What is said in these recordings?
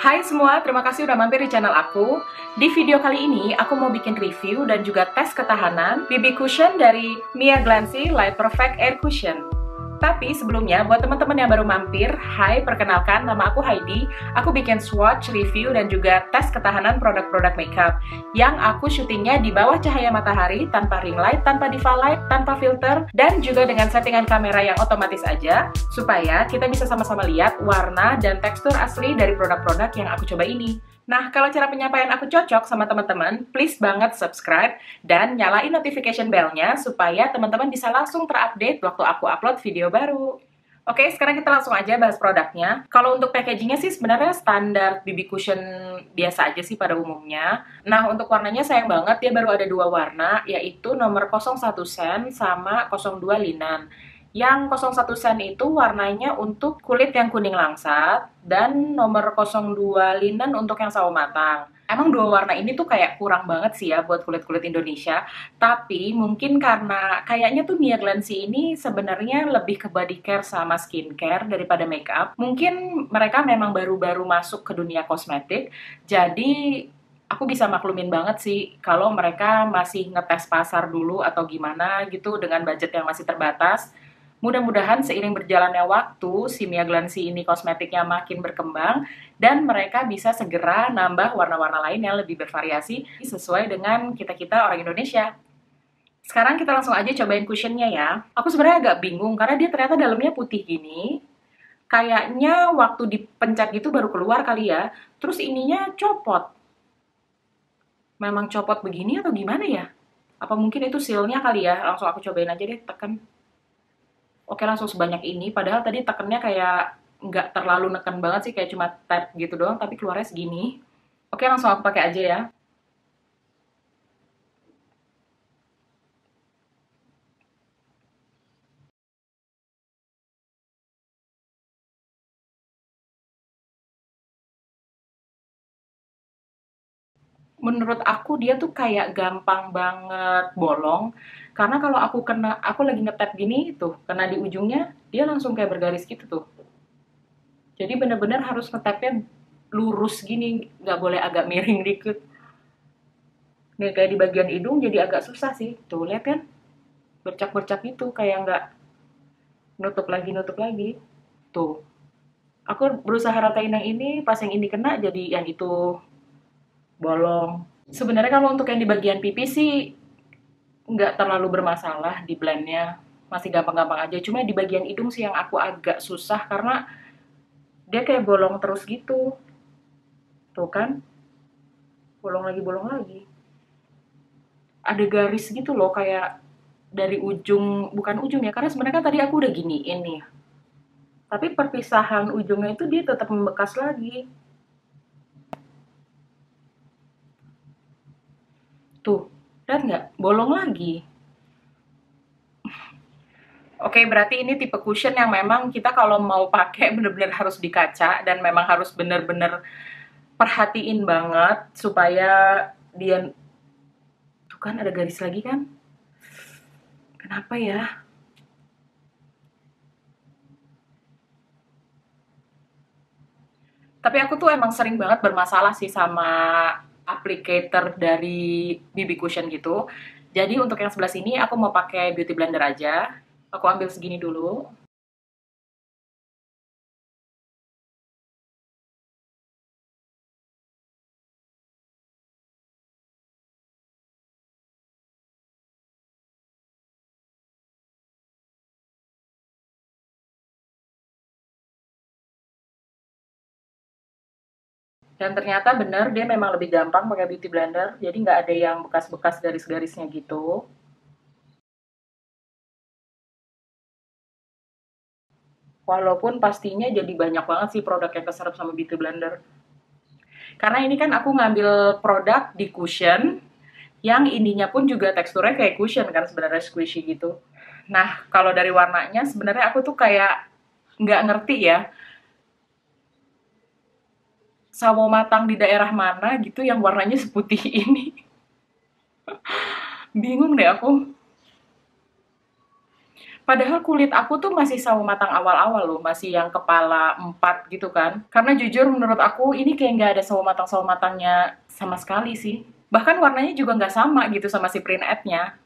Hai semua, terima kasih udah mampir di channel aku. Di video kali ini, aku mau bikin review dan juga tes ketahanan BB Cushion dari Mia Glancy Light Perfect Air Cushion. Tapi sebelumnya, buat teman-teman yang baru mampir, hai, perkenalkan, nama aku Heidi. Aku bikin swatch, review, dan juga tes ketahanan produk-produk makeup yang aku syutingnya di bawah cahaya matahari, tanpa ring light, tanpa diva light, tanpa filter, dan juga dengan settingan kamera yang otomatis aja, supaya kita bisa sama-sama lihat warna dan tekstur asli dari produk-produk yang aku coba ini. Nah, kalau cara penyampaian aku cocok sama teman-teman, please banget subscribe dan nyalain notification bell-nya supaya teman-teman bisa langsung terupdate waktu aku upload video baru. Oke, sekarang kita langsung aja bahas produknya. Kalau untuk packagingnya sih sebenarnya standar BB Cushion biasa aja sih pada umumnya. Nah, untuk warnanya sayang banget, dia baru ada dua warna, yaitu nomor 01 sen sama 02 linan. Yang 01 sen itu warnanya untuk kulit yang kuning langsat, dan nomor 02 linen untuk yang sawo matang. Emang dua warna ini tuh kayak kurang banget sih ya buat kulit-kulit Indonesia, tapi mungkin karena kayaknya tuh Mia Glancy ini sebenarnya lebih ke body care sama skincare daripada makeup. Mungkin mereka memang baru-baru masuk ke dunia kosmetik, jadi aku bisa maklumin banget sih kalau mereka masih ngetes pasar dulu atau gimana gitu dengan budget yang masih terbatas. Mudah-mudahan seiring berjalannya waktu, si Mia Glancy ini kosmetiknya makin berkembang, dan mereka bisa segera nambah warna-warna lain yang lebih bervariasi sesuai dengan kita-kita orang Indonesia. Sekarang kita langsung aja cobain cushionnya ya. Aku sebenarnya agak bingung karena dia ternyata dalamnya putih gini. Kayaknya waktu dipencet gitu baru keluar kali ya. Terus ininya copot. Memang copot begini atau gimana ya? Apa mungkin itu sealnya kali ya? Langsung aku cobain aja deh, tekan. Oke, langsung sebanyak ini, padahal tadi tekennya kayak nggak terlalu neken banget sih, kayak cuma tap gitu doang, tapi keluarnya segini. Oke, langsung aku pakai aja ya. Menurut aku dia tuh kayak gampang banget bolong, karena kalau aku lagi ngetap gini tuh, kena di ujungnya, dia langsung kayak bergaris gitu tuh. Jadi bener-bener harus ngetapnya lurus gini, nggak boleh agak miring dikit. Nih kayak di bagian hidung jadi agak susah sih. Tuh, lihat kan? Bercak-bercak gitu, kayak nggak nutup lagi. Tuh. Aku berusaha ratain yang ini, pas yang ini kena jadi yang itu bolong. Sebenarnya kalau untuk yang di bagian pipi sih nggak terlalu bermasalah di blendnya, masih gampang-gampang aja. Cuma di bagian hidung sih yang aku agak susah karena dia kayak bolong terus gitu. Tuh kan, bolong lagi. Ada garis gitu loh, kayak dari ujung, bukan ujung ya, karena sebenarnya kan tadi aku udah giniin nih. Tapi perpisahan ujungnya itu dia tetap membekas lagi. Tuh, lihat nggak? Bolong lagi. Oke, berarti ini tipe cushion yang memang kita kalau mau pakai bener-bener harus di kaca dan memang harus bener-bener perhatiin banget supaya dia, tuh kan ada garis lagi kan? Kenapa ya? Tapi aku tuh emang sering banget bermasalah sih sama applicator dari BB Cushion gitu. Jadi untuk yang sebelah sini aku mau pakai beauty blender aja. Aku ambil segini dulu. Dan ternyata bener, dia memang lebih gampang pakai beauty blender. Jadi nggak ada yang bekas-bekas garis-garisnya gitu. Walaupun pastinya jadi banyak banget sih produk yang keserap sama beauty blender. Karena ini kan aku ngambil produk di cushion, yang ininya pun juga teksturnya kayak cushion kan, sebenarnya squishy gitu. Nah, kalau dari warnanya sebenarnya aku tuh kayak nggak ngerti ya, sawo matang di daerah mana gitu yang warnanya seputih ini. Bingung deh aku. Padahal kulit aku tuh masih sawo matang awal-awal loh, masih yang kepala 4 gitu kan. Karena jujur menurut aku ini kayak nggak ada sawo matangnya sama sekali sih. Bahkan warnanya juga nggak sama gitu sama si print ad-nya.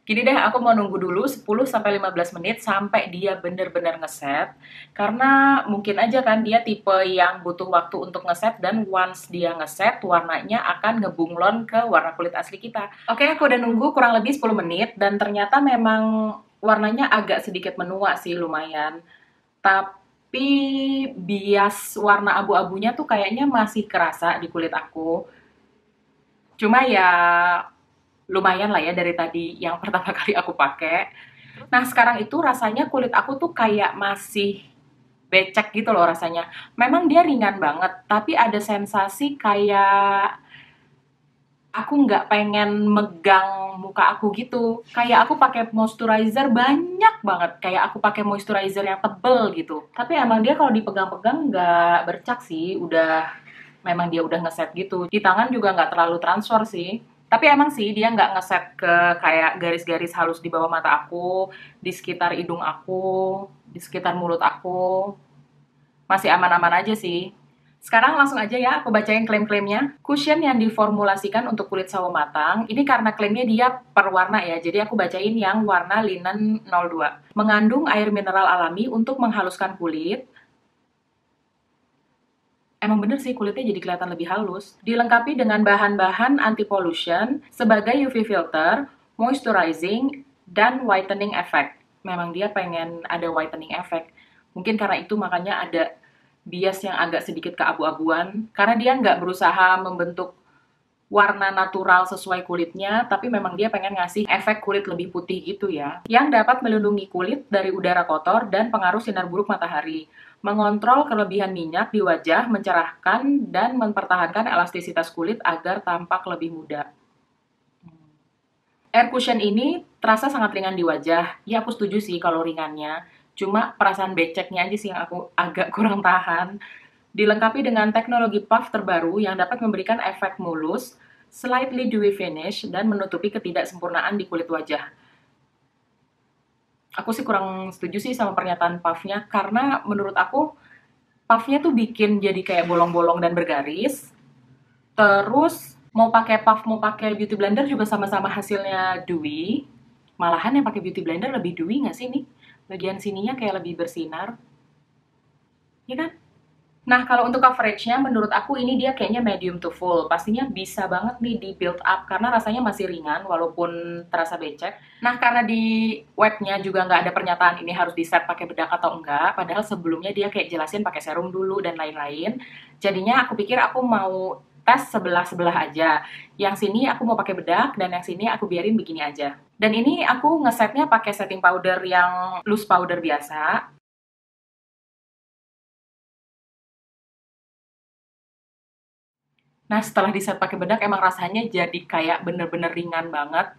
Gini deh, aku mau nunggu dulu 10 sampai 15 menit sampai dia bener-bener ngeset. Karena mungkin aja kan dia tipe yang butuh waktu untuk ngeset dan once dia ngeset, warnanya akan ngebunglon ke warna kulit asli kita. Oke, aku udah nunggu kurang lebih 10 menit dan ternyata memang warnanya agak sedikit menua sih, lumayan. Tapi bias warna abu-abunya tuh kayaknya masih kerasa di kulit aku. Cuma ya lumayan lah ya dari tadi yang pertama kali aku pakai. Nah, sekarang itu rasanya kulit aku tuh kayak masih becek gitu loh rasanya. Memang dia ringan banget, tapi ada sensasi kayak aku nggak pengen megang muka aku gitu. Kayak aku pakai moisturizer banyak banget. Kayak aku pakai moisturizer yang tebel gitu. Tapi emang dia kalau dipegang-pegang nggak bercak sih. Memang dia udah ngeset gitu. Di tangan juga nggak terlalu transfer sih. Tapi emang sih dia nggak ngeset ke kayak garis-garis halus di bawah mata aku, di sekitar hidung aku, di sekitar mulut aku. Masih aman-aman aja sih. Sekarang langsung aja ya aku bacain klaim-klaimnya. Cushion yang diformulasikan untuk kulit sawo matang, ini karena klaimnya dia per warna ya, jadi aku bacain yang warna linen 02. Mengandung air mineral alami untuk menghaluskan kulit. Emang bener sih kulitnya jadi kelihatan lebih halus. Dilengkapi dengan bahan-bahan anti-pollution sebagai UV filter, moisturizing, dan whitening effect. Memang dia pengen ada whitening effect. Mungkin karena itu makanya ada bias yang agak sedikit keabu-abuan. Karena dia nggak berusaha membentuk warna natural sesuai kulitnya, tapi memang dia pengen ngasih efek kulit lebih putih gitu ya. Yang dapat melindungi kulit dari udara kotor dan pengaruh sinar buruk matahari. Mengontrol kelebihan minyak di wajah, mencerahkan dan mempertahankan elastisitas kulit agar tampak lebih muda. Air cushion ini terasa sangat ringan di wajah. Ya, aku setuju sih kalau ringannya. Cuma perasaan beceknya aja sih yang aku agak kurang tahan. Dilengkapi dengan teknologi puff terbaru yang dapat memberikan efek mulus, slightly dewy finish, dan menutupi ketidaksempurnaan di kulit wajah. Aku sih kurang setuju sih sama pernyataan puffnya, karena menurut aku puffnya tuh bikin jadi kayak bolong-bolong dan bergaris. Terus mau pakai puff mau pakai beauty blender juga sama-sama hasilnya dewy. Malahan yang pakai beauty blender lebih dewy nggak sih nih? Bagian sininya kayak lebih bersinar, ya kan? Nah, kalau untuk coveragenya, menurut aku ini dia kayaknya medium to full. Pastinya bisa banget nih di build up, karena rasanya masih ringan, walaupun terasa becek. Nah, karena di webnya juga nggak ada pernyataan ini harus di set pakai bedak atau enggak, padahal sebelumnya dia kayak jelasin pakai serum dulu dan lain-lain. Jadinya aku pikir aku mau tes sebelah-sebelah aja. Yang sini aku mau pakai bedak, dan yang sini aku biarin begini aja. Dan ini aku ngesetnya pakai setting powder yang loose powder biasa. Nah, setelah di-set pakai bedak emang rasanya jadi kayak bener-bener ringan banget.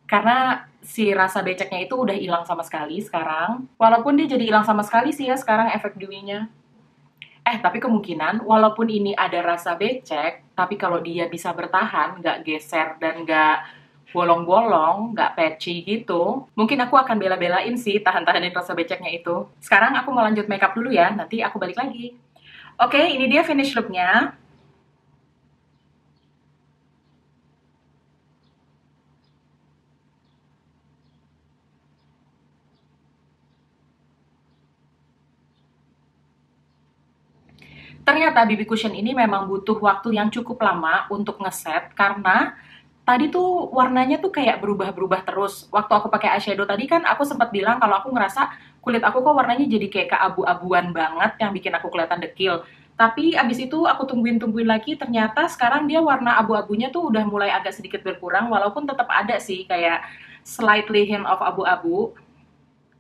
Karena si rasa beceknya itu udah hilang sama sekali sekarang. Walaupun dia jadi hilang sama sekali sih ya sekarang efek dewy-nya. Tapi kemungkinan walaupun ini ada rasa becek, tapi kalau dia bisa bertahan, nggak geser dan nggak bolong-bolong, nggak patchy gitu, mungkin aku akan bela-belain sih tahan-tahanin rasa beceknya itu. Sekarang aku mau lanjut makeup dulu ya, nanti aku balik lagi. Oke, ini dia finish look-nya. Ternyata BB cushion ini memang butuh waktu yang cukup lama untuk ngeset karena tadi tuh warnanya tuh kayak berubah-berubah terus. Waktu aku pakai eyeshadow tadi kan aku sempat bilang kalau aku ngerasa kulit aku kok warnanya jadi kayak keabu-abuan banget yang bikin aku kelihatan dekil. Tapi abis itu aku tungguin-tungguin lagi, ternyata sekarang dia warna abu-abunya tuh udah mulai agak sedikit berkurang, walaupun tetap ada sih kayak slightly hint of abu-abu.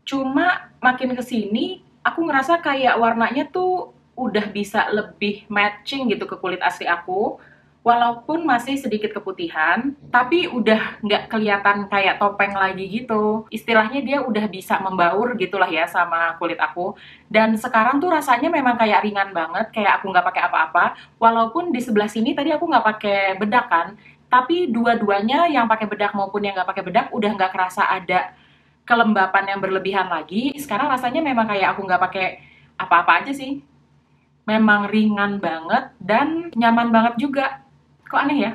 Cuma makin kesini aku ngerasa kayak warnanya tuh udah bisa lebih matching gitu ke kulit asli aku. Walaupun masih sedikit keputihan, tapi udah nggak kelihatan kayak topeng lagi gitu. Istilahnya dia udah bisa membaur gitulah ya sama kulit aku. Dan sekarang tuh rasanya memang kayak ringan banget, kayak aku nggak pakai apa-apa. Walaupun di sebelah sini tadi aku nggak pakai bedak kan, Tapi dua-duanya, yang pakai bedak maupun yang nggak pakai bedak, udah nggak kerasa ada kelembapan yang berlebihan lagi. Sekarang rasanya memang kayak aku nggak pakai apa-apa aja sih. Memang ringan banget dan nyaman banget juga. Kok aneh ya?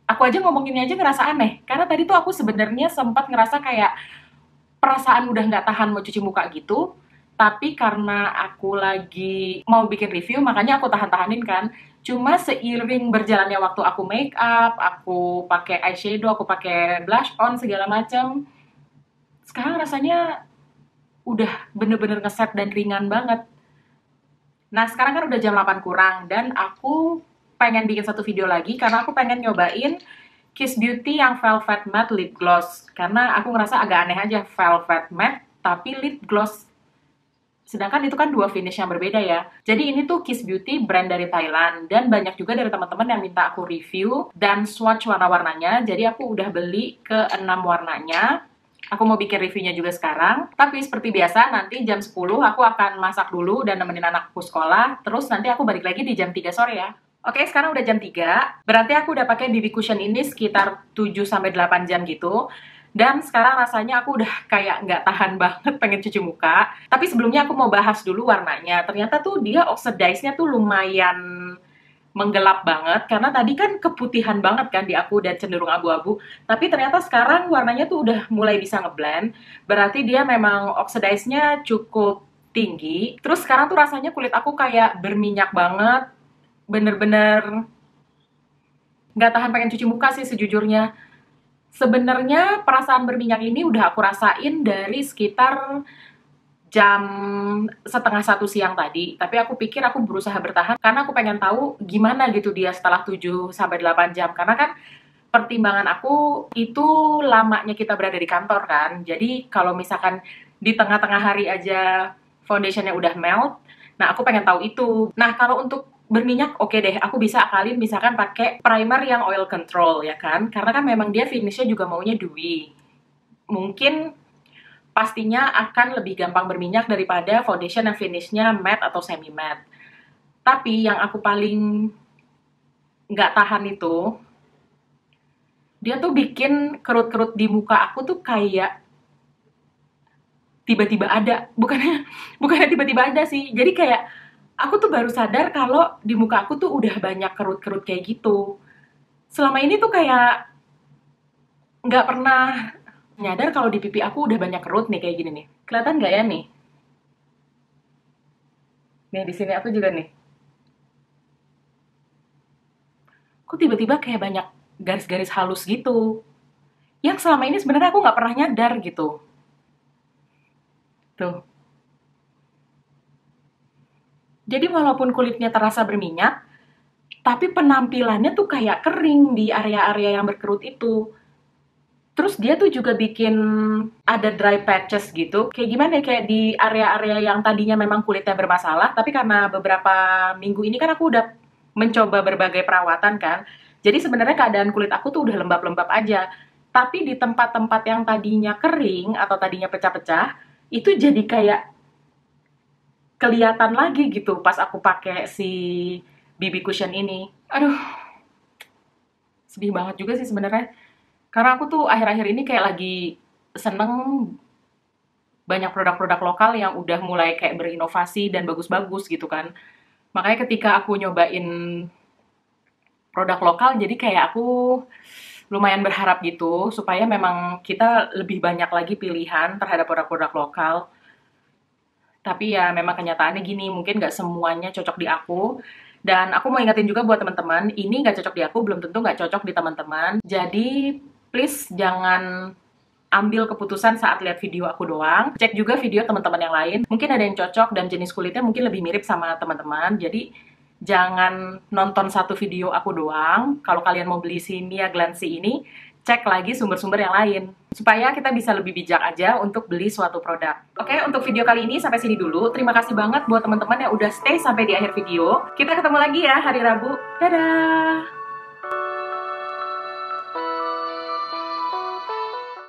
Aku aja ngomonginnya aja ngerasa aneh. Karena tadi tuh aku sebenarnya sempat ngerasa kayak perasaan udah nggak tahan mau cuci muka gitu. Tapi karena aku lagi mau bikin review, makanya aku tahan-tahanin kan. Cuma seiring berjalannya waktu aku make up, aku pakai eyeshadow, aku pakai blush on segala macam, sekarang rasanya udah bener-bener ngeset dan ringan banget. Nah, sekarang kan udah jam 8 kurang dan aku pengen bikin satu video lagi karena aku pengen nyobain Kiss Beauty yang Velvet Matte Lip Gloss. Karena aku ngerasa agak aneh aja Velvet Matte tapi lip gloss. Sedangkan itu kan dua finish yang berbeda ya. Jadi ini tuh Kiss Beauty brand dari Thailand. Dan banyak juga dari teman-teman yang minta aku review dan swatch warna-warnanya. Jadi aku udah beli ke 6 warnanya. Aku mau bikin reviewnya juga sekarang. Tapi seperti biasa nanti jam 10 aku akan masak dulu dan nemenin anakku sekolah. Terus nanti aku balik lagi di jam 3 sore ya. Oke, sekarang udah jam 3. Berarti aku udah pakai BB Cushion ini sekitar 7-8 jam gitu. Dan sekarang rasanya aku udah kayak nggak tahan banget pengen cuci muka. Tapi sebelumnya aku mau bahas dulu warnanya. Ternyata tuh dia oxidize-nya tuh lumayan menggelap banget. Karena tadi kan keputihan banget kan di aku dan cenderung abu-abu. Tapi ternyata sekarang warnanya tuh udah mulai bisa ngeblend. Berarti dia memang oxidize-nya cukup tinggi. Terus sekarang tuh rasanya kulit aku kayak berminyak banget. Bener-bener nggak tahan pengen cuci muka sih sejujurnya. Sebenarnya perasaan berminyak ini udah aku rasain dari sekitar jam setengah 1 siang tadi. Tapi aku pikir aku berusaha bertahan karena aku pengen tahu gimana gitu dia setelah 7-8 jam. Karena kan pertimbangan aku itu lamanya kita berada di kantor kan. Jadi kalau misalkan di tengah-tengah hari aja foundationnya udah melt, nah aku pengen tahu itu. Nah kalau untuk berminyak, oke deh, aku bisa akalin misalkan pakai primer yang oil control ya kan, karena kan memang dia finishnya juga maunya dewy. Mungkin pastinya akan lebih gampang berminyak daripada foundation yang finishnya matte atau semi matte. Tapi yang aku paling nggak tahan itu, dia tuh bikin kerut-kerut di muka aku tuh kayak tiba-tiba ada, bukannya tiba-tiba ada sih, jadi kayak aku tuh baru sadar kalau di muka aku tuh udah banyak kerut-kerut kayak gitu. Selama ini tuh kayak nggak pernah nyadar kalau di pipi aku udah banyak kerut nih kayak gini nih. Kelihatan nggak ya nih? Nih di sini aku juga nih. Kok tiba-tiba kayak banyak garis-garis halus gitu. Yang selama ini sebenarnya aku nggak pernah nyadar gitu. Tuh. Jadi walaupun kulitnya terasa berminyak, tapi penampilannya tuh kayak kering di area-area yang berkerut itu. Terus dia tuh juga bikin ada dry patches gitu. Kayak gimana ya, kayak di area-area yang tadinya memang kulitnya bermasalah, tapi karena beberapa minggu ini kan aku udah mencoba berbagai perawatan kan. Jadi sebenarnya keadaan kulit aku tuh udah lembab-lembab aja. Tapi di tempat-tempat yang tadinya kering atau tadinya pecah-pecah, itu jadi kayak kelihatan lagi gitu pas aku pakai si BB Cushion ini. Aduh, sedih banget juga sih sebenarnya. Karena aku tuh akhir-akhir ini kayak lagi seneng banyak produk-produk lokal yang udah mulai kayak berinovasi dan bagus-bagus gitu kan. Makanya ketika aku nyobain produk lokal, jadi kayak aku lumayan berharap gitu supaya memang kita lebih banyak lagi pilihan terhadap produk-produk lokal. Tapi ya memang kenyataannya gini, mungkin nggak semuanya cocok di aku. Dan aku mau ingetin juga buat teman-teman, ini nggak cocok di aku, belum tentu nggak cocok di teman-teman. Jadi please jangan ambil keputusan saat lihat video aku doang. Cek juga video teman-teman yang lain. Mungkin ada yang cocok dan jenis kulitnya mungkin lebih mirip sama teman-teman. Jadi jangan nonton satu video aku doang. Kalau kalian mau beli si Mia Glancey ini, cek lagi sumber-sumber yang lain. Supaya kita bisa lebih bijak aja untuk beli suatu produk. Oke, untuk video kali ini sampai sini dulu. Terima kasih banget buat teman-teman yang udah stay sampai di akhir video. Kita ketemu lagi ya hari Rabu. Dadah!